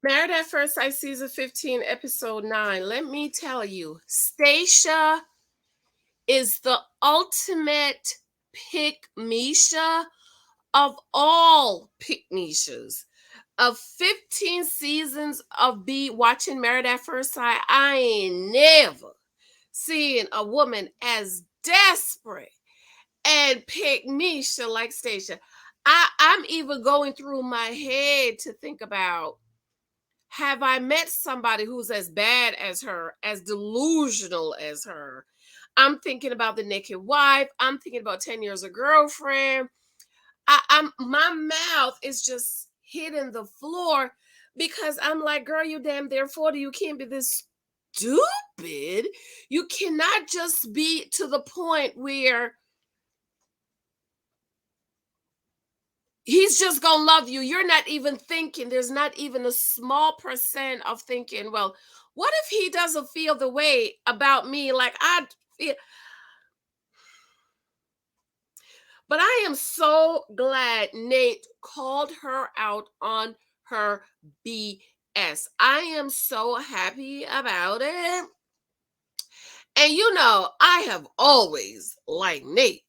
Married at First Sight, season 15, episode 9. Let me tell you, Stacia is the ultimate pick Misha of all pick Mishas. Of 15 seasons of be watching Married at First Sight, I ain't never seen a woman as desperate and pick Misha like Stacia. I'm even going through my head to think about, have I met somebody who's as bad as her, as delusional as her? I'm thinking about The Naked Wife. I'm thinking about 10 Years a Girlfriend. I'm my mouth is just hitting the floor because I'm like, girl, you damn near 40. You can't be this stupid. You cannot just be to the point where he's just gonna love you. You're not even thinking. There's not even a small percent of thinking, well, what if he doesn't feel the way about me like I feel? But I am so glad Nate called her out on her BS. I am so happy about it. And you know, I have always liked Nate.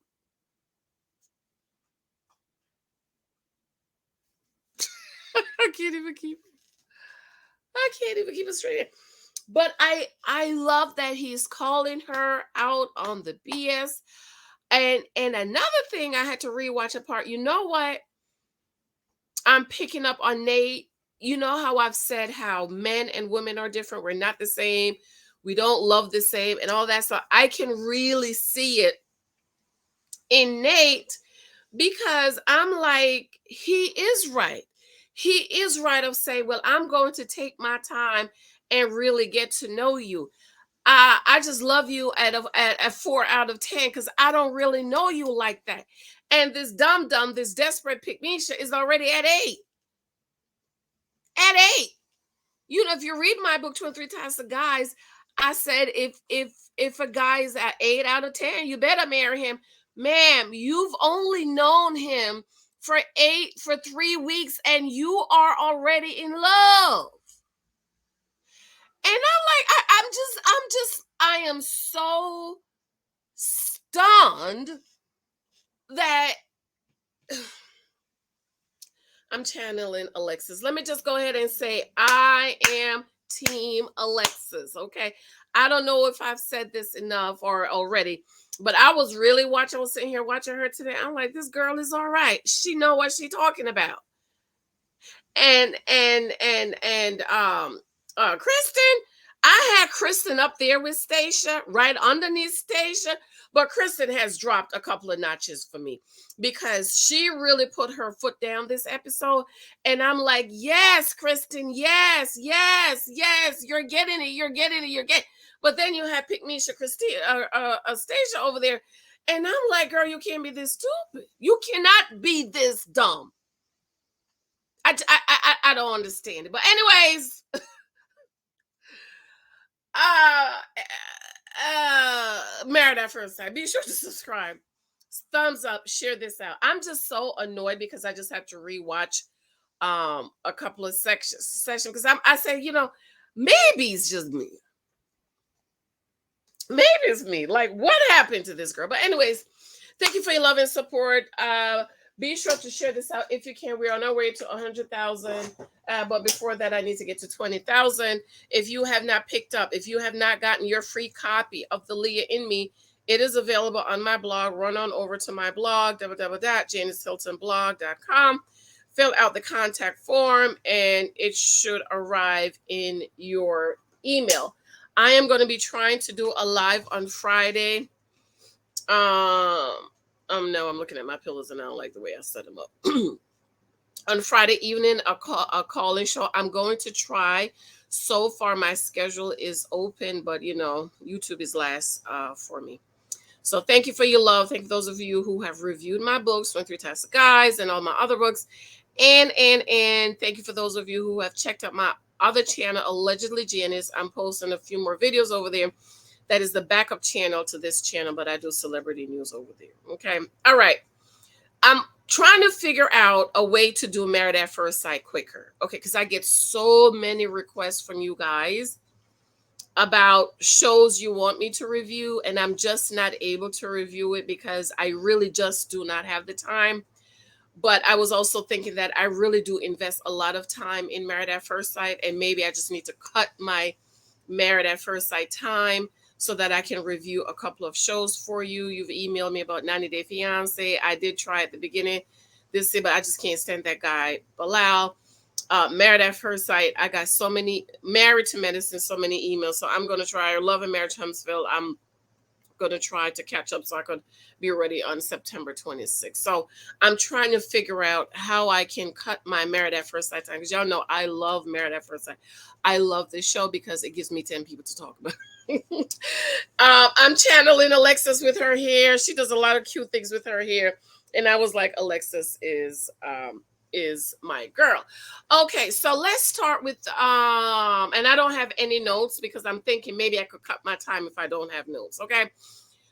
I can't even keep it straight. But I love that he's calling her out on the BS. And another thing, I had to rewatch a part. You know what? I'm picking up on Nate. You know how I've said how men and women are different. We're not the same. We don't love the same and all that. So I can really see it in Nate because I'm like, he is right. He is right of saying, well, I'm going to take my time and really get to know you. I just love you at 4 out of 10 because I don't really know you like that. And this dumb, this desperate Pygmisha is already at 8. At 8. You know, if you read my book, 23 Types of Guys, I said if a guy is at 8 out of 10, you better marry him. Ma'am, you've only known him for 3 weeks and you are already in love. And I'm like, I am so stunned that I'm channeling Alexis. Let me just go ahead and say I am team Alexis, okay? I don't know if I've said this enough or already, but I was really watching, I was sitting here watching her today. I'm like, this girl is all right. She know what she talking about. And Kristen, I had Kristen up there with Stacia, right underneath Stacia, but Kristen has dropped a couple of notches for me because she really put her foot down this episode. And I'm like, yes, Kristen, yes, yes, yes, you're getting it, you're getting it, you're getting. But then you have Pick Misha, Christine, Stacia over there, and I'm like, girl, you can't be this stupid. You cannot be this dumb. I don't understand it. But anyways, uh, Married at First Sight. Be sure to subscribe. Thumbs up. Share this out. I'm just so annoyed because I just have to rewatch a couple of sessions because I say, you know, maybe it's just me. Maybe it's me. Like, what happened to this girl? But anyways, thank you for your love and support. Be sure to share this out if you can. We're on our way to 100,000. But before that, I need to get to 20,000. If you have not picked up, if you have not gotten your free copy of The Leah in Me, it is available on my blog. Run on over to my blog, www.janicehyltonblog.com. Fill out the contact form, and it should arrive in your email. I am going to be trying to do a live on Friday. No, I'm looking at my pillows and I don't like the way I set them up. On Friday evening, a call-in show. I'm going to try. So far, my schedule is open, but you know, YouTube is last for me. So thank you for your love. Thank you those of you who have reviewed my books, 23 Types of Guys, and all my other books. And thank you for those of you who have checked out my other channel, Allegedly Janice. I'm posting a few more videos over there. That is the backup channel to this channel, but I do celebrity news over there. Okay. All right. I'm trying to figure out a way to do Married at First Sight quicker. Okay, because I get so many requests from you guys about shows you want me to review, and I'm just not able to review it because I really just do not have the time. But I was also thinking that I really do invest a lot of time in Married at First Sight, and maybe I just need to cut my Married at First Sight time so that I can review a couple of shows for you. You've emailed me about 90 Day Fiance. I did try at the beginning this year, but I just can't stand that guy, Bilal. Married at First Sight. I got so many Married to Medicine, so many emails. So I'm gonna try. Love and Marriage Huntsville. I'm gonna try to catch up so I could be ready on September 26th. So I'm trying to figure out how I can cut my Married at First Sight time, because y'all know I love Married at First Sight. I love this show because it gives me 10 people to talk about. I'm channeling Alexis with her hair. She does a lot of cute things with her hair, and I was like, Alexis is my girl. Okay, so let's start with and I don't have any notes because I'm thinking maybe I could cut my time if I don't have notes. Okay,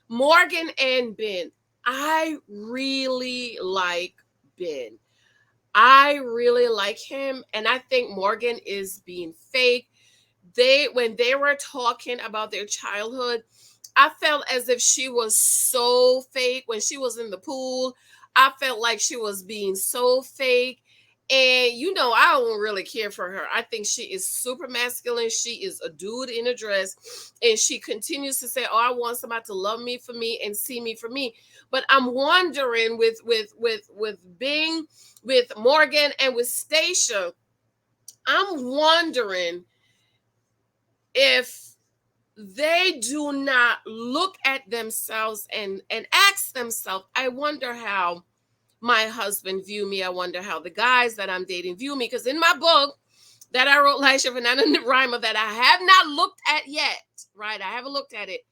Morgan and Ben. I really like Ben. I really like him, and I think Morgan is being fake. When they were talking about their childhood, I felt as if she was so fake when she was in the pool. I felt like she was being so fake. And I don't really care for her. I think she is super masculine. She is a dude in a dress. And she continues to say, "Oh, I want somebody to love me for me and see me for me." But I'm wondering with Bing, with Morgan, and with Stacia, I'm wondering if they do not look at themselves and ask themselves, I wonder how my husband view me. I wonder how the guys that I'm dating view me. Because in my book that I wrote last year, Fernanda Rhymer, that I have not looked at yet, right? I haven't looked at it.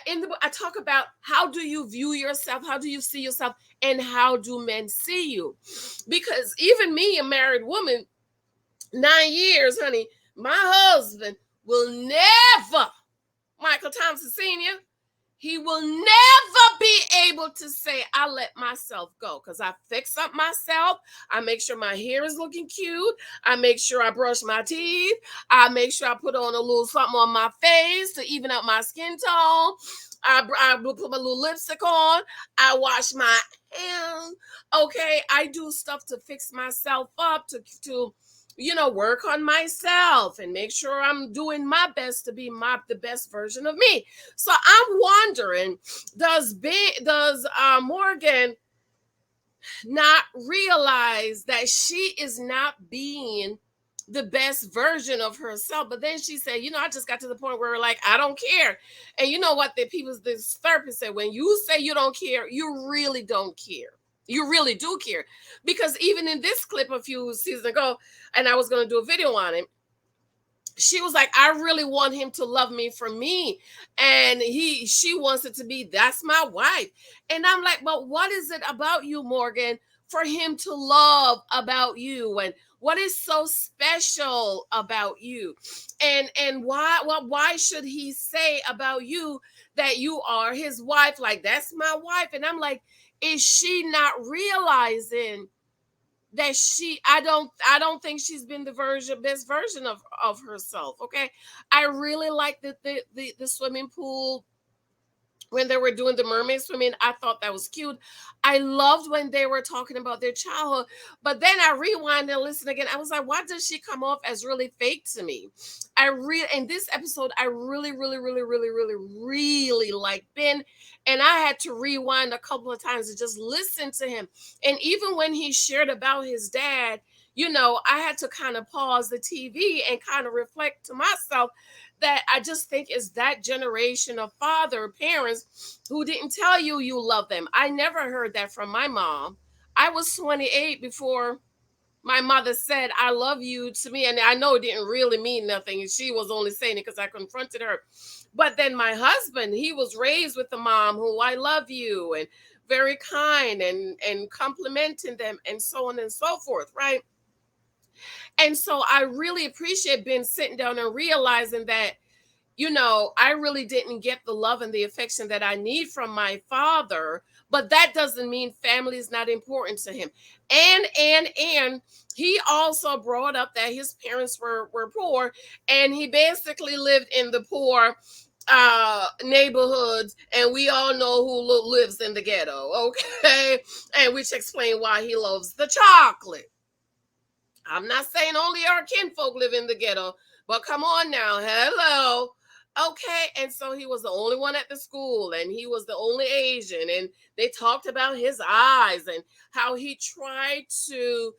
In the book, I talk about how do you view yourself? How do you see yourself? And how do men see you? Because even me, a married woman, 9 years, honey, my husband will never, Michael Thompson Sr., he will never be able to say, I let myself go, because I fix up myself. I make sure my hair is looking cute. I make sure I brush my teeth. I make sure I put on a little something on my face to even out my skin tone. I put my little lipstick on. I wash my hands. Okay, I do stuff to fix myself up, to work on myself and make sure I'm doing my best to be the best version of me. So I'm wondering, does Morgan not realize that she is not being the best version of herself? But then she said, I just got to the point where like, I don't care. And you know what this therapist said, when you say you don't care, you really don't care. You really do care. Because even in this clip a few seasons ago, and I was going to do a video on him, she was like, I really want him to love me for me. And she wants it to be, that's my wife. And I'm like, but what is it about you, Morgan, for him to love about you? And what is so special about you? And why should he say about you that you are his wife? Like, that's my wife. And I'm like, is she not realizing that I don't think she's been the best version of herself? Okay, I really like the swimming pool when they were doing the mermaid swimming. I thought that was cute. I loved when they were talking about their childhood, but then I rewind and listen again. I was like, why does she come off as really fake to me? In this episode, I really, really, really, really, really, really like Ben, and I had to rewind a couple of times to just listen to him. And even when he shared about his dad, I had to kind of pause the TV and kind of reflect to myself that I just think is that generation of parents who didn't tell you love them. I never heard that from my mom. I was 28 before my mother said, I love you to me. And I know it didn't really mean nothing. And she was only saying it because I confronted her. But then my husband, he was raised with a mom who, I love you, and very kind and complimenting them and so on and so forth, right? And so I really appreciate Ben sitting down and realizing that, I really didn't get the love and the affection that I need from my father, but that doesn't mean family is not important to him. And he also brought up that his parents were poor, and he basically lived in the poor neighborhoods, and we all know who lives in the ghetto, okay? And which explain why he loves the chocolate. I'm not saying only our kinfolk live in the ghetto, but come on now, hello. Okay, and so he was the only one at the school, and he was the only Asian, and they talked about his eyes and how he tried to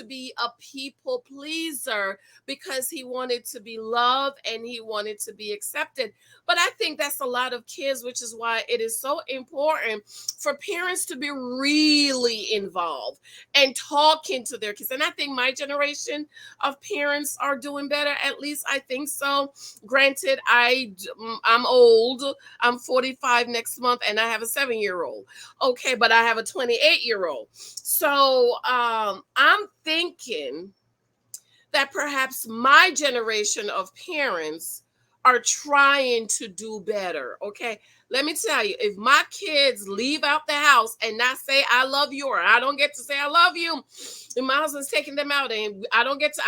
be a people pleaser because he wanted to be loved and he wanted to be accepted. But I think that's a lot of kids, which is why it is so important for parents to be really involved and talking to their kids. And I think my generation of parents are doing better. At least I think so. Granted, I'm old. I'm 45 next month, and I have a 7-year-old. Okay, but I have a 28-year-old. So I'm thinking that perhaps my generation of parents are trying to do better. Okay. Let me tell you, if my kids leave out the house and not say I love you, or I don't get to say I love you, and my husband's taking them out and I don't get to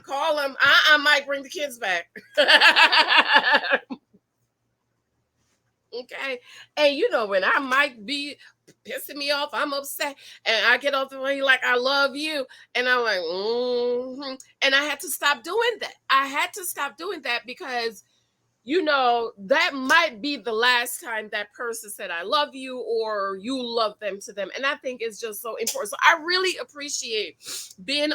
call them, might bring the kids back. Okay. And you know, when I might be pissing me off, I'm upset, and I get off the way like I love you, and I'm like, and I had to stop doing that. I had to stop doing that because that might be the last time that person said I love you or you love them to them. And I think it's just so important. So I really appreciate being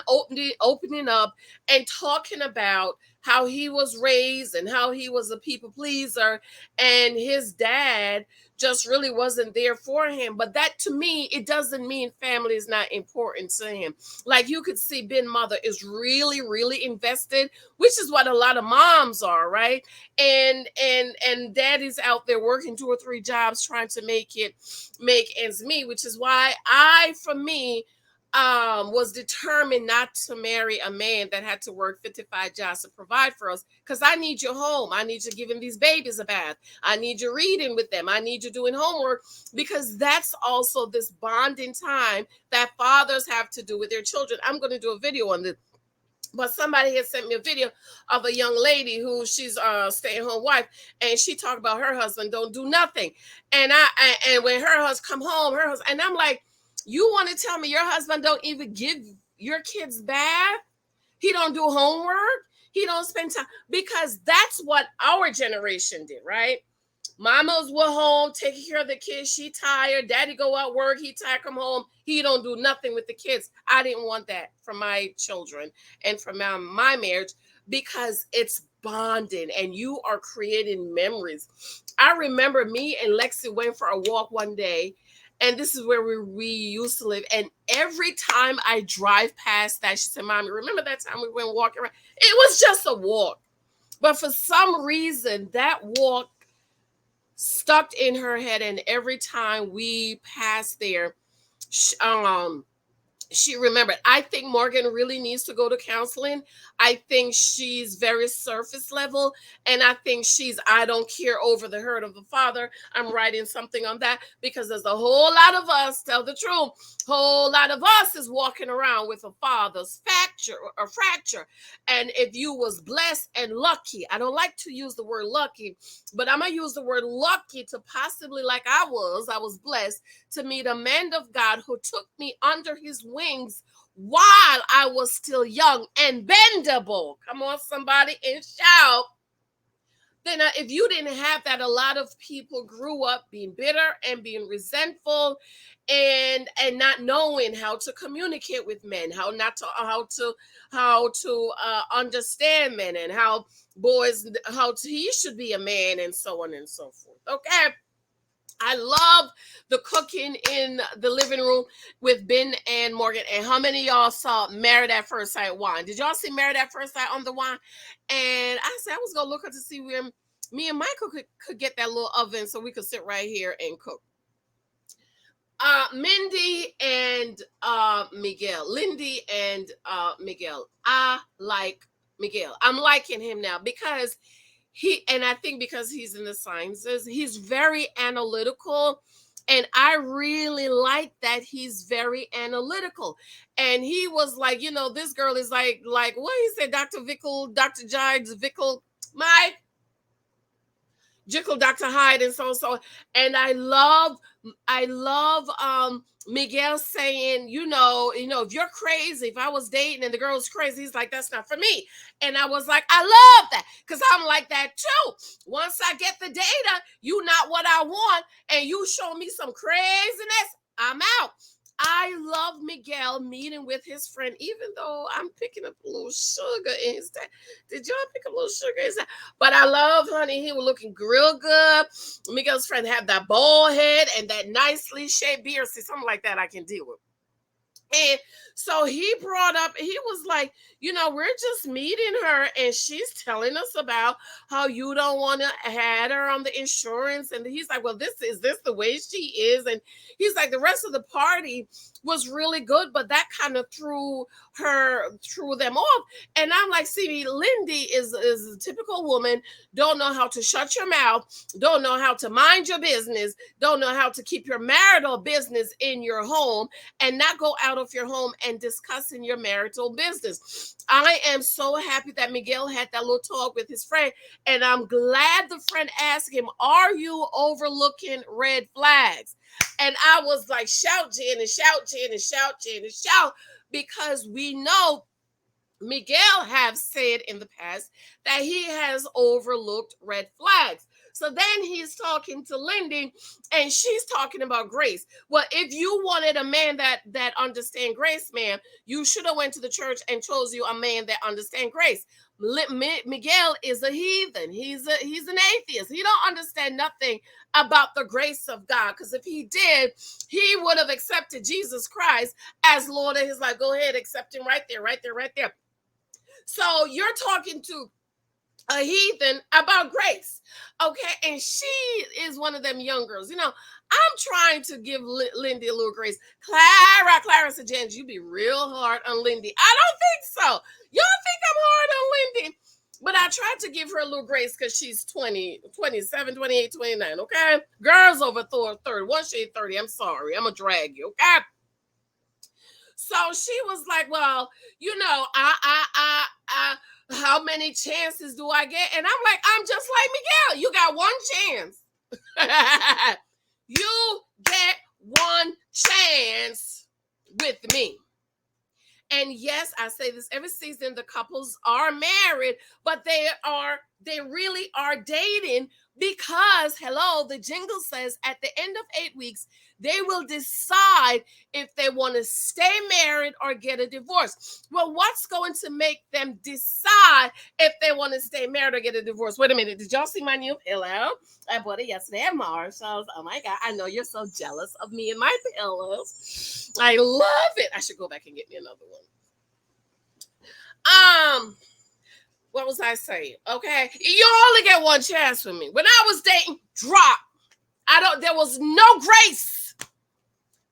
opening up and talking about how he was raised and how he was a people pleaser, and his dad just really wasn't there for him. But that, to me, it doesn't mean family is not important to him. Like, you could see Ben mother is really, really invested, which is what a lot of moms are, right? And daddy's out there working 2 or 3 jobs trying to make ends meet, which is why for me, was determined not to marry a man that had to work 55 jobs to provide for us, because I need you home. I need you giving these babies a bath. I need you reading with them. I need you doing homework, because that's also this bonding time that fathers have to do with their children. I'm going to do a video on this, but somebody had sent me a video of a young lady who she's a stay-at-home wife, and she talked about her husband don't do nothing. And when her husband come home, and I'm like, you want to tell me your husband don't even give your kids bath? He don't do homework? He don't spend time? Because that's what our generation did, right? Mamas were home taking care of the kids. She tired. Daddy go out work. He tired, come home. He don't do nothing with the kids. I didn't want that for my children and for my marriage, because it's bonding and you are creating memories. I remember me and Lexi went for a walk one day, and this is where we used to live. And every time I drive past that, she said, Mommy, remember that time we went walking around? It was just a walk. But for some reason, that walk stuck in her head, and every time we passed there, she remembered. I think Morgan really needs to go to counseling. I think she's very surface level, and I think I don't care over the hurt of the father. I'm writing something on that, because there's a whole lot of us, tell the truth, whole lot of us is walking around with a father's fracture. And if you was blessed and lucky, I don't like to use the word lucky, but I'm gonna use the word lucky to possibly, like I was blessed to meet a man of God who took me under his wings while I was still young and bendable. Come on, somebody, and shout. Then if you didn't have that, a lot of people grew up being bitter and being resentful, and not knowing how to communicate with men, how to understand men, and how he should be a man, and so on and so forth. Okay. I love the cooking in the living room with Ben and Morgan. And how many of y'all saw Married at First Sight wine? Did y'all see Married at First Sight on the wine? And I said I was going to look up to see where me and Michael could get that little oven so we could sit right here and cook. Mindy and Miguel. Lindy and Miguel. I like Miguel. I'm liking him now because I think because he's in the sciences, he's very analytical. And I really like that he's very analytical. And he was like, this girl is like what he said, Dr. Vickle, Dr. Jides, Vickle, my Jekyll, Dr. Hyde, and so. And I love Miguel saying, if you're crazy, if I was dating and the girl's crazy, he's like, that's not for me. And I was like, I love that, because I'm like that too. Once I get the data, you not what I want, and you show me some craziness, I'm out. I love Miguel meeting with his friend, even though I'm picking up a little sugar in his day. Did y'all pick up a little sugar in his day? But I love, honey, he was looking real good. Miguel's friend had that bald head and that nicely shaped beard. See, something like that I can deal with. And so he brought up, he was like, we're just meeting her and she's telling us about how you don't want to add her on the insurance. And he's like, well, is this the way she is? And he's like, the rest of the party was really good, but that kind of threw them off. And I'm like, see, Lindy is a typical woman, don't know how to shut your mouth, don't know how to mind your business, don't know how to keep your marital business in your home and not go out of your home and discussing your marital business. I am so happy that Miguel had that little talk with his friend, and I'm glad the friend asked him, are you overlooking red flags? And I was like, shout, Janice, shout, Janice, shout, Janice, shout, because we know Miguel have said in the past that he has overlooked red flags. So then he's talking to Lindy and she's talking about grace. Well, if you wanted a man that understand grace, ma'am, you should have went to the church and chose you a man that understand grace. Miguel is a heathen. He's an atheist. He don't understand nothing about the grace of God, because if he did, he would have accepted Jesus Christ as Lord of his life. Go ahead, accept him right there, right there, right there. So you're talking to a heathen about grace, okay? And she is one of them young girls. I'm trying to give Lindy a little grace. Clara said, Janice, you be real hard on Lindy. I don't think so. Y'all think I'm hard on Lindy? But I tried to give her a little grace because she's 20, 27, 28, 29, okay? Girls over 30. Once she's 30, I'm sorry. I'm going to drag you, okay? So she was like, well, I how many chances do I get? And I'm like, I'm just like Miguel. You got one chance. You get one chance with me. And yes, I say this every season, the couples are married, but they really are dating because, hello, the jingle says at the end of 8 weeks, they will decide if they want to stay married or get a divorce. Well, what's going to make them decide if they want to stay married or get a divorce? Wait a minute. Did y'all see my new pillow? I bought it yesterday at Marshall's. Oh my God. I know you're so jealous of me and my pillows. I love it. I should go back and get me another one. What was I saying? Okay. You only get one chance with me. When I was dating, drop. There was no grace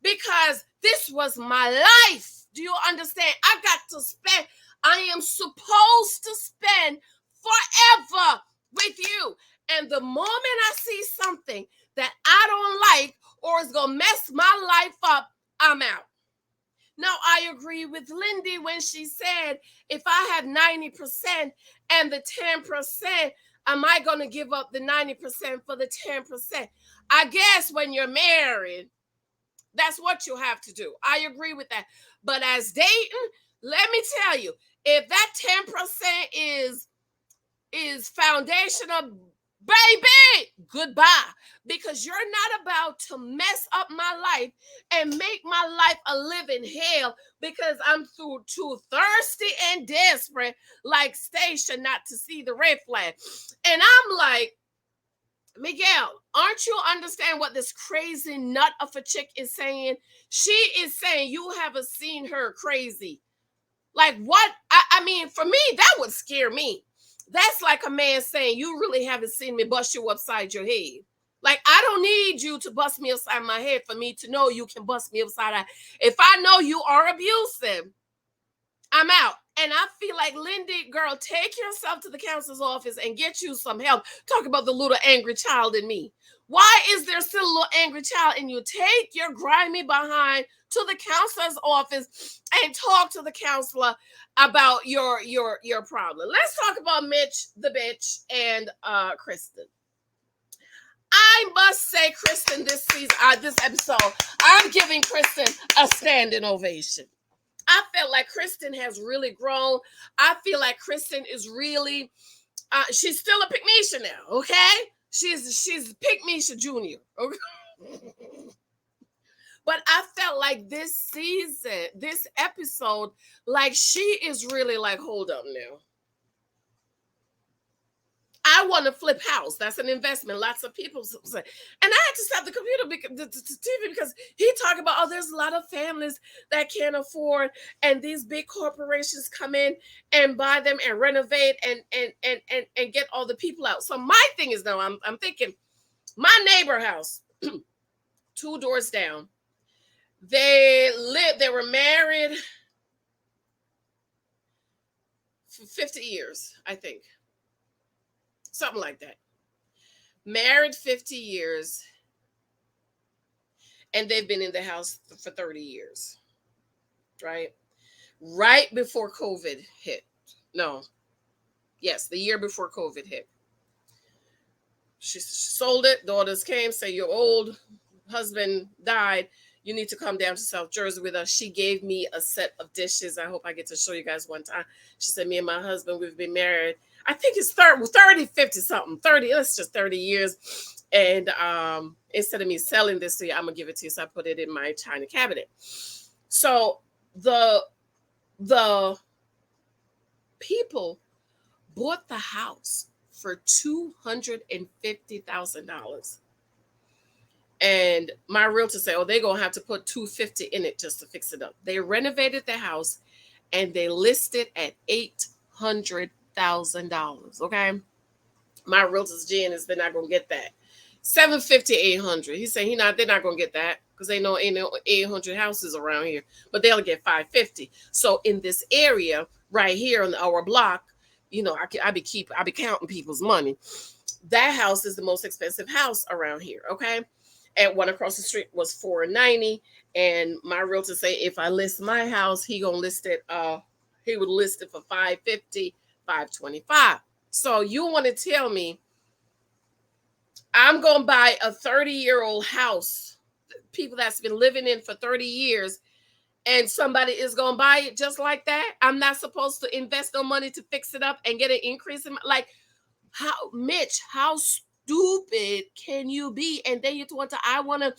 because this was my life. Do you understand? I am supposed to spend forever with you. And the moment I see something that I don't like or is going to mess my life up, I'm out. Now, I agree with Lindy when she said, if I have 90% and the 10%, am I going to give up the 90% for the 10%? I guess when you're married, that's what you have to do. I agree with that. But as dating, let me tell you, if that 10% is foundational, baby, goodbye. Because you're not about to mess up my life and make my life a living hell because I'm too thirsty and desperate like Stacia not to see the red flag. And I'm like, Miguel, aren't you understand what this crazy nut of a chick is saying? She is saying you haven't seen her crazy. Like what? I mean, for me, that would scare me. That's like a man saying, you really haven't seen me bust you upside your head. Like, I don't need you to bust me upside my head for me to know you can bust me upside out. If I know you are abusive, I'm out. And I feel like, Lindy, girl, take yourself to the counselor's office and get you some help. Talk about the little angry child in me. Why is there still a little angry child in you? Take your grimy behind to the counselor's office and talk to the counselor about your problem. Let's talk about Mitch the bitch and Kristen. I must say, Kristen, this season, this episode, I'm giving Kristen a standing ovation. I felt like Kristen has really grown. I feel like Kristen is really, she's still a Pygmisha now, okay? She's Pygmisha Junior, okay? But I felt like this season, this episode, like she is really like, hold up now. I want to flip house. That's an investment. Lots of people say. And I had to stop the computer, the TV, because he talked about, there's a lot of families that can't afford, and these big corporations come in and buy them and renovate and get all the people out. So my thing is, now I'm thinking, my neighbor house, 2 doors down, they were married for 50 years, I think. Something like that. Married 50 years, and they've been in the house for 30 years. Right? Right before COVID hit. No. Yes, the year before COVID hit. She sold it. Daughters came, say, your old husband died. You need to come down to South Jersey with us. She gave me a set of dishes. I hope I get to show you guys one time. She said, me and my husband, we've been married, I think it's 30, 50 something, 30, it's just 30 years. And instead of me selling this to you, I'm going to give it to you. So I put it in my china cabinet. So the people bought the house for $250,000. And my realtor said, they're going to have to put $250,000 in it just to fix it up. They renovated the house and they listed at $800,000. Okay. My realtor's Janice, they're not going to get that. $750,000, $800,000. He said they're not going to get that because ain't no 800 houses around here, but they'll get $550,000. So in this area right here on our block, I be counting people's money. That house is the most expensive house around here. Okay. And one across the street was $490,000. And my realtor say, if I list my house, he would list it for $550,000, $525,000. So you want to tell me I'm going to buy a 30-year-old house, people that's been living in for 30 years, and somebody is going to buy it just like that? I'm not supposed to invest no money to fix it up and get an increase in how, Mitch, how stupid can you be? And then you want to, I want to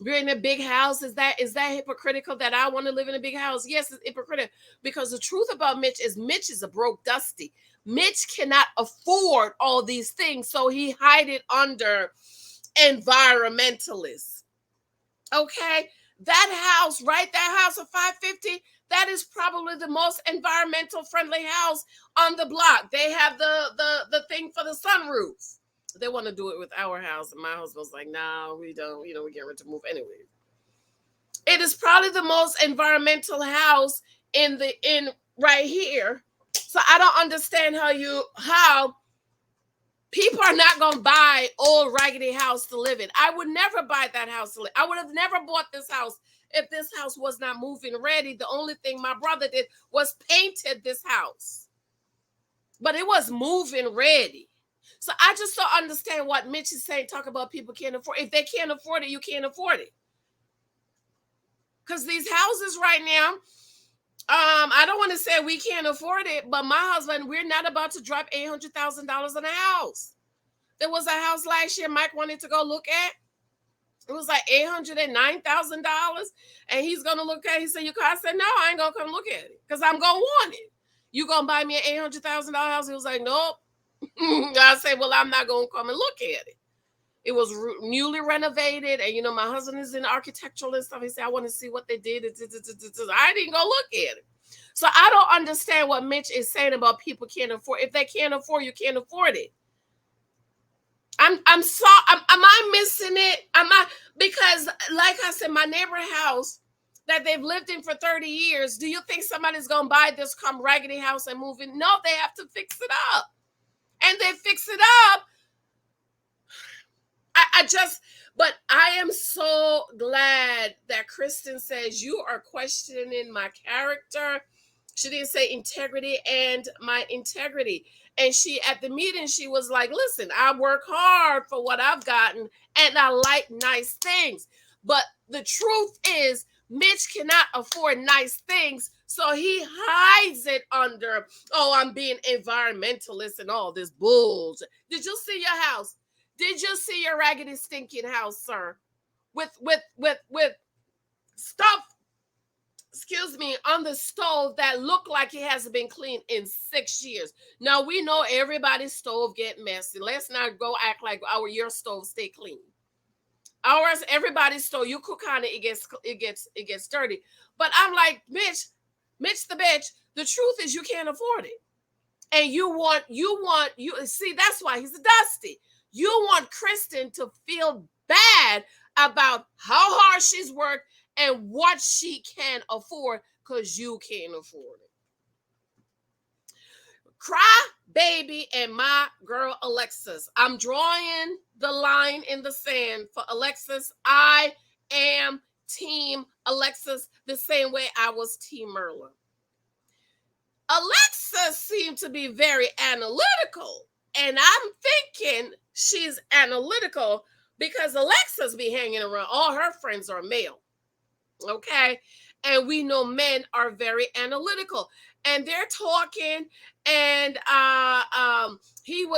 be in a big house. Is that hypocritical that I want to live in a big house? Yes, it's hypocritical, because the truth about Mitch is a broke dusty. Mitch cannot afford all these things, so he hide it under environmentalists. Okay, that house for $550,000, that is probably the most environmental friendly house on the block. They have the thing for the sunroof. They want to do it with our house, and my husband's like, no, we don't. We're getting ready to move anyway. It is probably the most environmental house in right here. So I don't understand how people are not going to buy old raggedy house to live in. I would never buy that house to live. I would have never bought this house if this house was not moving ready. The only thing my brother did was painted this house, but it was moving ready. So I just don't understand what Mitch is saying. Talk about people can't afford. If they can't afford it, you can't afford it. Because these houses right now, I don't want to say we can't afford it, but my husband, we're not about to drop $800,000 on a house. There was a house last year Mike wanted to go look at. It was like $809,000, and he's gonna look at it. He said, I said, no, I ain't gonna come look at it because I'm gonna want it. You gonna buy me an $800,000 house? He was like, nope. I said, well, I'm not gonna come and look at it. It was newly renovated, and my husband is in architectural and stuff. He said, I want to see what they did. I didn't go look at it. So I don't understand what Mitch is saying about people can't afford. If they can't afford, you can't afford it. I'm sorry. Am I missing it? Because like I said, my neighbor house, that they've lived in for 30 years. Do you think somebody's going to buy this come raggedy house and move in? No, they have to fix it up. And they fix it up. But I am so glad that Kristen says you are questioning my character. She didn't say integrity and my integrity. And she, at the meeting, she was like, listen, I work hard for what I've gotten and I like nice things. But the truth is, Mitch cannot afford nice things. So he hides it under, oh, I'm being environmentalist and all this bullshit. Did you see your house? Did you see your raggedy, stinking house, sir? With stuff, excuse me, on the stove that look like it hasn't been cleaned in 6 years. Now we know everybody's stove get messy. Let's not go act like your stove stay clean. Ours, everybody's stove, you cook on it, it gets dirty. But I'm like, Mitch the bitch. The truth is, you can't afford it, and you see. That's why he's a dusty. You want Kristen to feel bad about how hard she's worked and what she can afford because you can't afford it. Cry baby and my girl Alexis. I'm drawing the line in the sand for Alexis. I am team Alexis the same way I was team Merlin. Alexis seemed to be very analytical. And I'm thinking she's analytical because Alexis be hanging around. All her friends are male. Okay. And we know men are very analytical. And they're talking. And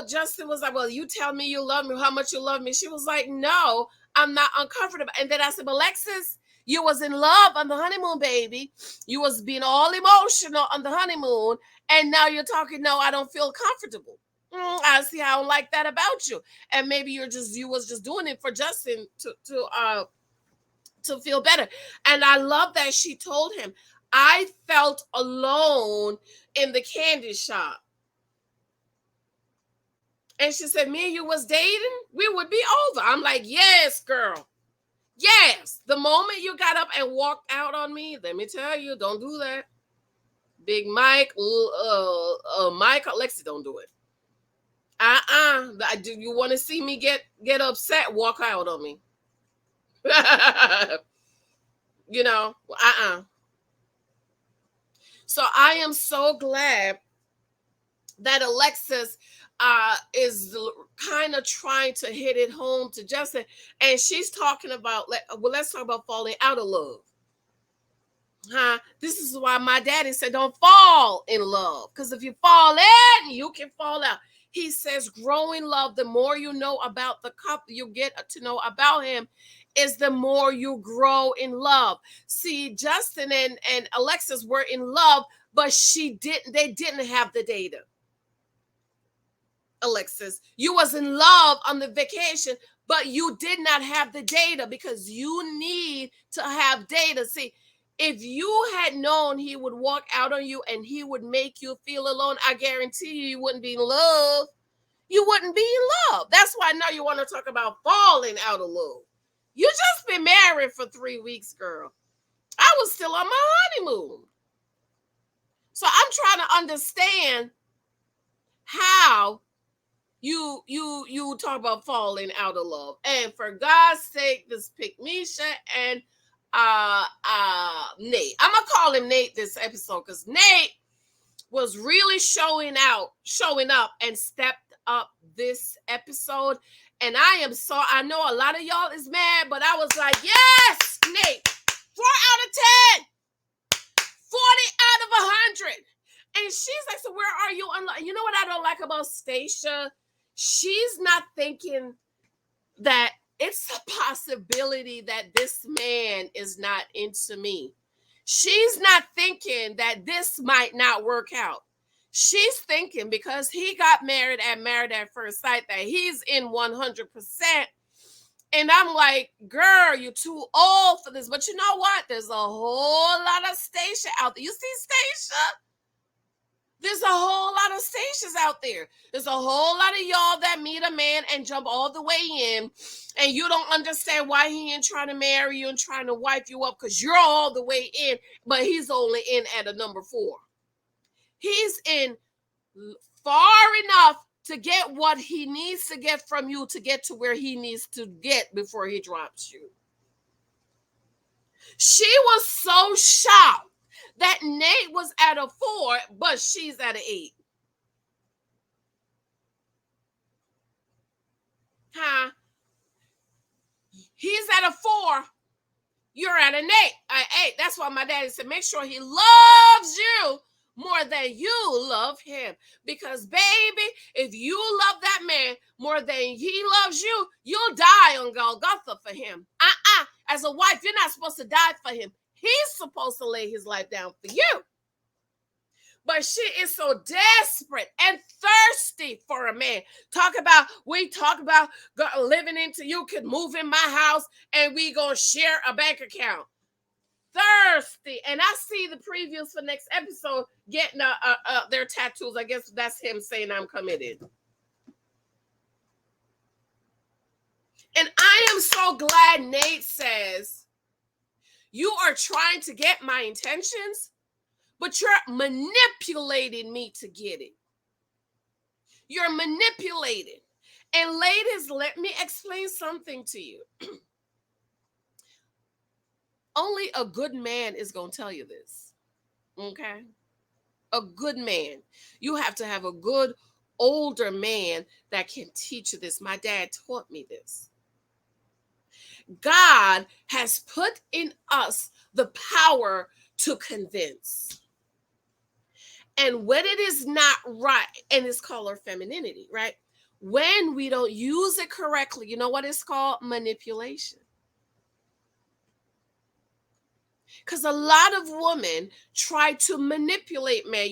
Justin was like, well, you tell me you love me, how much you love me. She was like, no, I'm not uncomfortable. And then I said, Alexis, you was in love on the honeymoon, baby. You was being all emotional on the honeymoon. And now you're talking, no, I don't feel comfortable. I see. I don't like that about you. And maybe you was just doing it for Justin to feel better. And I love that she told him, I felt alone in the candy shop. And she said, me and you was dating, we would be over. I'm like, yes, girl. Yes. The moment you got up and walked out on me, let me tell you, don't do that. Big Mike, Alexis, don't do it. Do you want to see me get upset? Walk out on me. You know, So I am so glad that Alexis is kind of trying to hit it home to Justin, and she's talking about, let's talk about falling out of love. This is why my daddy said don't fall in love, because if you fall in, you can fall out. He says growing love, the more you know about the couple, you get to know about him, is the more you grow in love. See, Justin and Alexis were in love, but they didn't have the data. Alexis, you was in love on the vacation, but you did not have the data because you need to have data. See, if you had known he would walk out on you and he would make you feel alone, I guarantee you wouldn't be in love. You wouldn't be in love. That's why now you want to talk about falling out of love. You just been married for 3 weeks, girl. I was still on my honeymoon. So I'm trying to understand how you talk about falling out of love. And for God's sake, this pick Misha and Nate. I'm gonna call him Nate this episode because Nate was really showing up and stepped up this episode. And I know a lot of y'all is mad, but I was like, yes, Nate, 4 out of 10, 40 out of 100. And she's like, so where are you? You know what I don't like about Stacia? She's not thinking that it's a possibility that this man is not into me. She's not thinking that this might not work out. She's thinking because he got married at first sight that he's in 100%. And I'm like, girl, you're too old for this. But you know what? There's a whole lot of Stacia out there. You see Stacia? There's a whole lot of Stacias out there. There's a whole lot of y'all that meet a man and jump all the way in, and you don't understand why he ain't trying to marry you and trying to wipe you up because you're all the way in, but he's only in at a number 4. He's in far enough to get what he needs to get from you to get to where he needs to get before he drops you. She was so shocked that Nate was at a 4, but she's at an 8. Huh? He's at a 4. You're at an 8. That's why my daddy said, make sure he loves you more than you love him. Because, baby, if you love that man more than he loves you, you'll die on Golgotha for him. As a wife, you're not supposed to die for him. He's supposed to lay his life down for you. But she is so desperate and thirsty for a man. We talk about living into, you could move in my house and we gonna share a bank account. Thirsty. And I see the previews for next episode getting their tattoos. I guess that's him saying I'm committed. And I am so glad Nate says, you are trying to get my intentions, but you're manipulating me to get it. You're manipulating. And ladies, let me explain something to you. Only a good man is going to tell you this. Okay? A good man. You have to have a good older man that can teach you this. My dad taught me this. God has put in us the power to convince. And when it is not right, and it's called our femininity, right? When we don't use it correctly, you know what it's called? Manipulation. Because a lot of women try to manipulate men.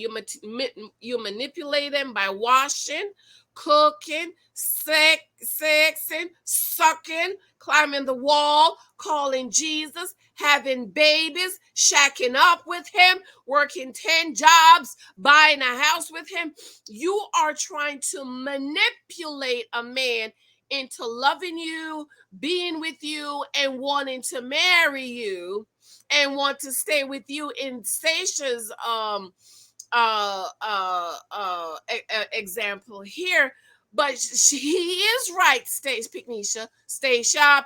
You manipulate them by washing, cooking, sexing, sucking, climbing the wall, calling Jesus, having babies, shacking up with him, working 10 jobs, buying a house with him. You are trying to manipulate a man into loving you, being with you, and wanting to marry you, and want to stay with you in Stacia's example here. But he is right, Stacia,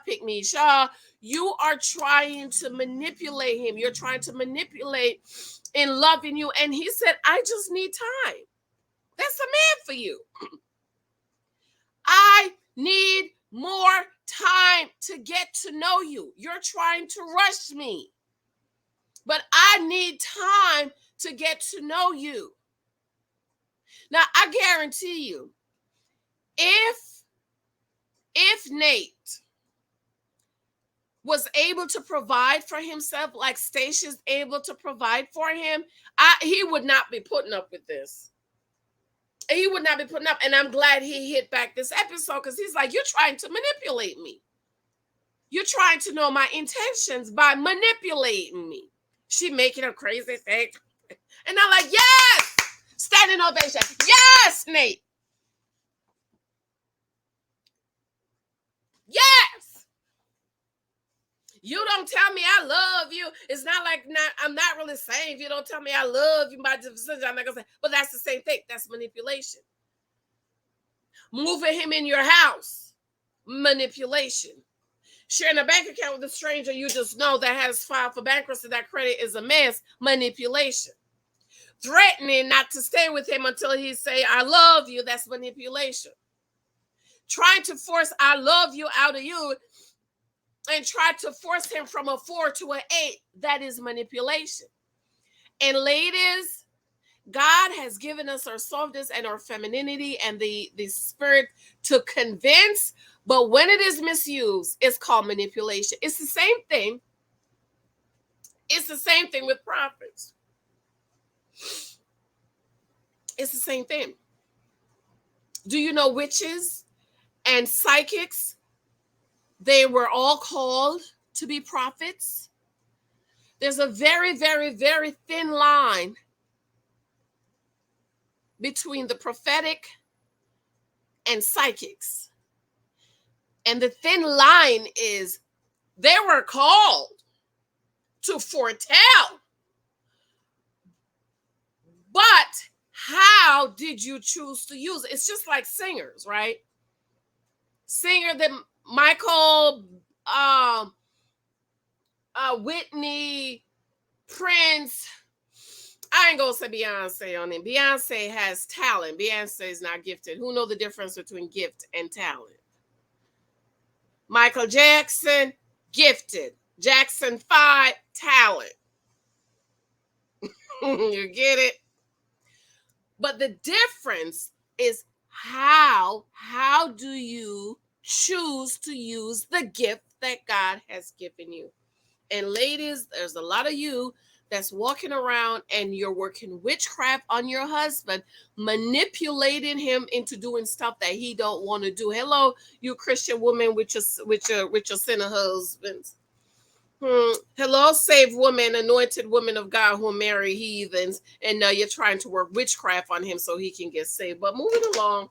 pick Misha. You are trying to manipulate him. You're trying to manipulate in loving you. And he said, I just need time. That's a man for you. I need more time to get to know you. You're trying to rush me. But I need time to get to know you. Now, I guarantee you, if Nate was able to provide for himself like Stacia's able to provide for him, he would not be putting up with this. He would not be putting up. And I'm glad he hit back this episode, because he's like, you're trying to manipulate me. You're trying to know my intentions by manipulating me. She making a crazy thing. And I'm like, yes! Standing ovation. Yes, Nate. Yes! You don't tell me I love you. It's not like I'm not really saying if you don't tell me I love you, my decision, I'm not gonna say, but that's the same thing. That's manipulation. Moving him in your house. Manipulation. Sharing a bank account with a stranger you just know that has filed for bankruptcy, that credit is a mess. Manipulation. Threatening not to stay with him until he say, I love you. That's manipulation. Trying to force I love you out of you and try to force him from a 4 to an 8. That is manipulation. And ladies, God has given us our softness and our femininity and the spirit to convince. But when it is misused, it's called manipulation. It's the same thing. It's the same thing with prophets. It's the same thing. Do you know witches and psychics? They were all called to be prophets. There's a very, very, very thin line between the prophetic and psychics. And the thin line is they were called to foretell. But how did you choose to use it? It's just like singers, right? Singer that Michael, Whitney, Prince. I ain't gonna say Beyonce on it. Beyonce has talent. Beyonce is not gifted. Who know the difference between gift and talent? Michael Jackson, gifted. Jackson 5, talent. You get it? But the difference is how do you choose to use the gift that God has given you? And ladies, there's a lot of you that's walking around and you're working witchcraft on your husband, manipulating him into doing stuff that he don't want to do. Hello, you Christian woman with your sinner husbands. Hello, saved woman, anointed woman of God who marry heathens, and now you're trying to work witchcraft on him so he can get saved. But moving along,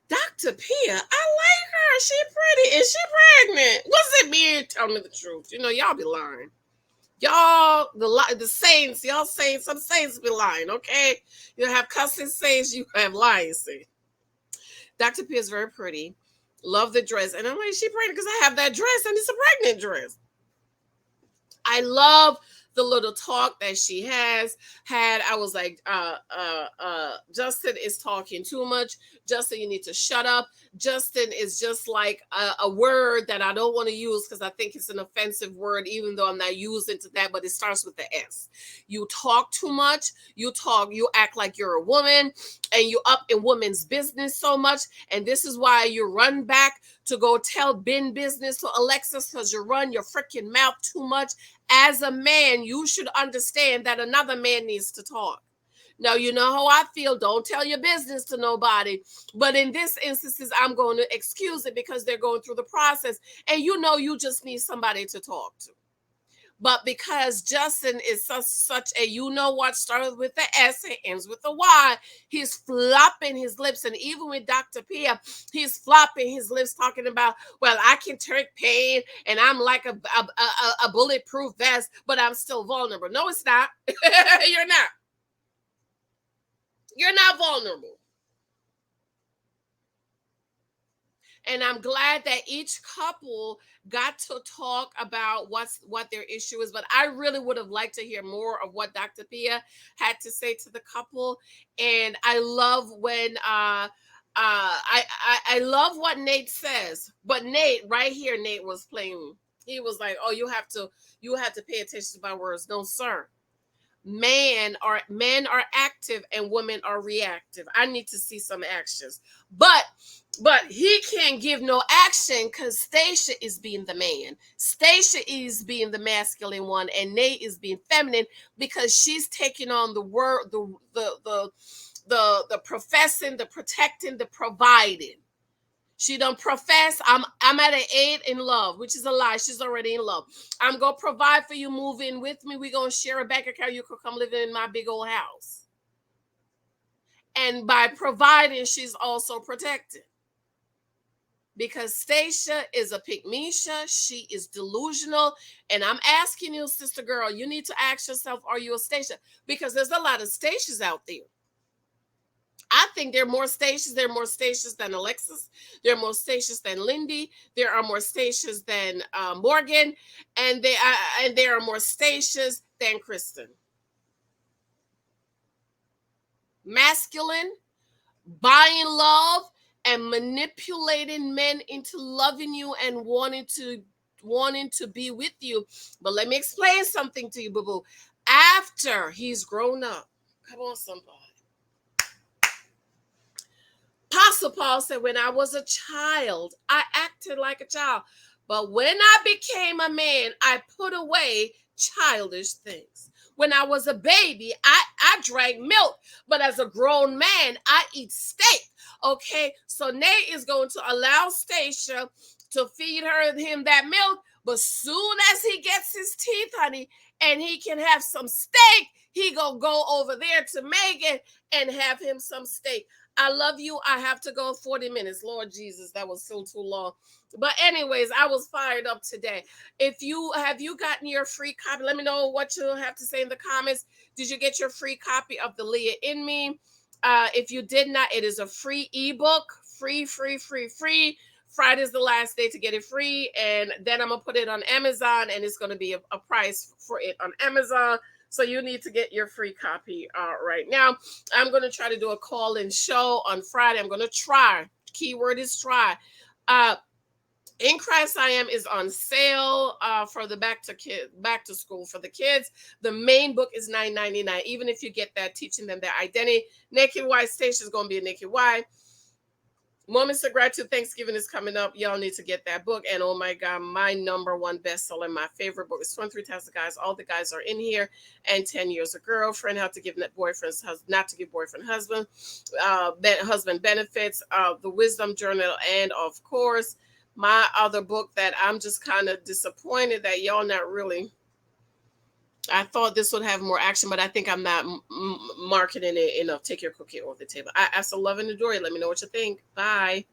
Dr. Pia, I like her. She pretty. Is she pregnant? What's it mean? Tell me the truth. You know, y'all be lying. Y'all, the saints, y'all saints, some saints be lying, okay? You have cussing saints, you have lying saints. Dr. Pia is very pretty. Love the dress. And I'm like, she pregnant because I have that dress and it's a pregnant dress. I love the little talk that she has had. I was like, Justin is talking too much. Justin, you need to shut up. Justin is just like a word that I don't want to use because I think it's an offensive word, even though I'm not using to that, but it starts with the S. You talk too much. You act like you're a woman and you up in women's business so much. And this is why you run back to go tell Ben business to Alexis because you run your freaking mouth too much. As a man, you should understand that another man needs to talk. Now, you know how I feel. Don't tell your business to nobody. But in this instance, I'm going to excuse it because they're going through the process. And you know you just need somebody to talk to. But because Justin is such a, you know what, started with the S and ends with the Y, he's flopping his lips. And even with Dr. Pia, he's flopping his lips talking about, well, I can take pain and I'm like a bulletproof vest, but I'm still vulnerable. No, it's not. You're not. You're not vulnerable. And I'm glad that each couple got to talk about what their issue is. But I really would have liked to hear more of what Dr. Pia had to say to the couple. And I love when I love what Nate says. But Nate, right here, Nate was playing. He was like, "Oh, you have to pay attention to my words." No, sir. Men are active and women are reactive. I need to see some actions. But he can't give no action because Stacia is being the man. Stacia is being the masculine one, and Nate is being feminine because she's taking on the word, the professing, the protecting, the providing. She don't profess. I'm at an 8 in love, which is a lie. She's already in love. I'm gonna provide for you. Move in with me. We're gonna share a bank account. You could come live in my big old house. And by providing, she's also protected. Because Stacia is a pygmisha. She is delusional. And I'm asking you, sister girl, you need to ask yourself, are you a Stacia? Because there's a lot of Stacias out there. I think there are more Stacias. There are more Stacias than Alexis. There are more Stacias than Lindy. There are more Stacias than Morgan, and there are more Stacias than Kristen. Masculine, buying love, and manipulating men into loving you and wanting to be with you. But let me explain something to you, boo boo. After he's grown up, come on, somebody. Apostle Paul said, when I was a child, I acted like a child. But when I became a man, I put away childish things. When I was a baby, I drank milk. But as a grown man, I eat steak. Okay, so Nate is going to allow Stacia to feed him that milk. But soon as he gets his teeth, honey, and he can have some steak, he gonna go over there to Megan and have him some steak. I love you. I have to go 40 minutes. Lord Jesus, that was still too long. But anyways, I was fired up today. If you have you gotten your free copy, let me know what you have to say in the comments. Did you get your free copy of The Leah in Me? If you did not, it is a free ebook. Free, free, free, free. Friday's the last day to get it free. And then I'm going to put it on Amazon, and it's going to be a price for it on Amazon. So you need to get your free copy right now. I'm going to try to do a call-in show on Friday. I'm going to try. Keyword is try. In Christ I Am is on sale for the back to school for the kids. The main book is $9.99. Even if you get that, teaching them their identity. Naked Wife Stacia is going to be a naked wife. Moments of Gratitude Thanksgiving is coming up. Y'all need to get that book. And oh my God, my number one bestseller, my favorite book is 23 Times the Guys. All the guys are in here. And 10 Years a Girlfriend, How to Give Boyfriends, Not to Give Boyfriend Husband, Husband Benefits, The Wisdom Journal, and of course, my other book that I'm just kind of disappointed that y'all not really. I thought this would have more action, but I think I'm not marketing it enough. Take Your Cookie Off the Table. I absolutely love and adore you. Let me know what you think. Bye.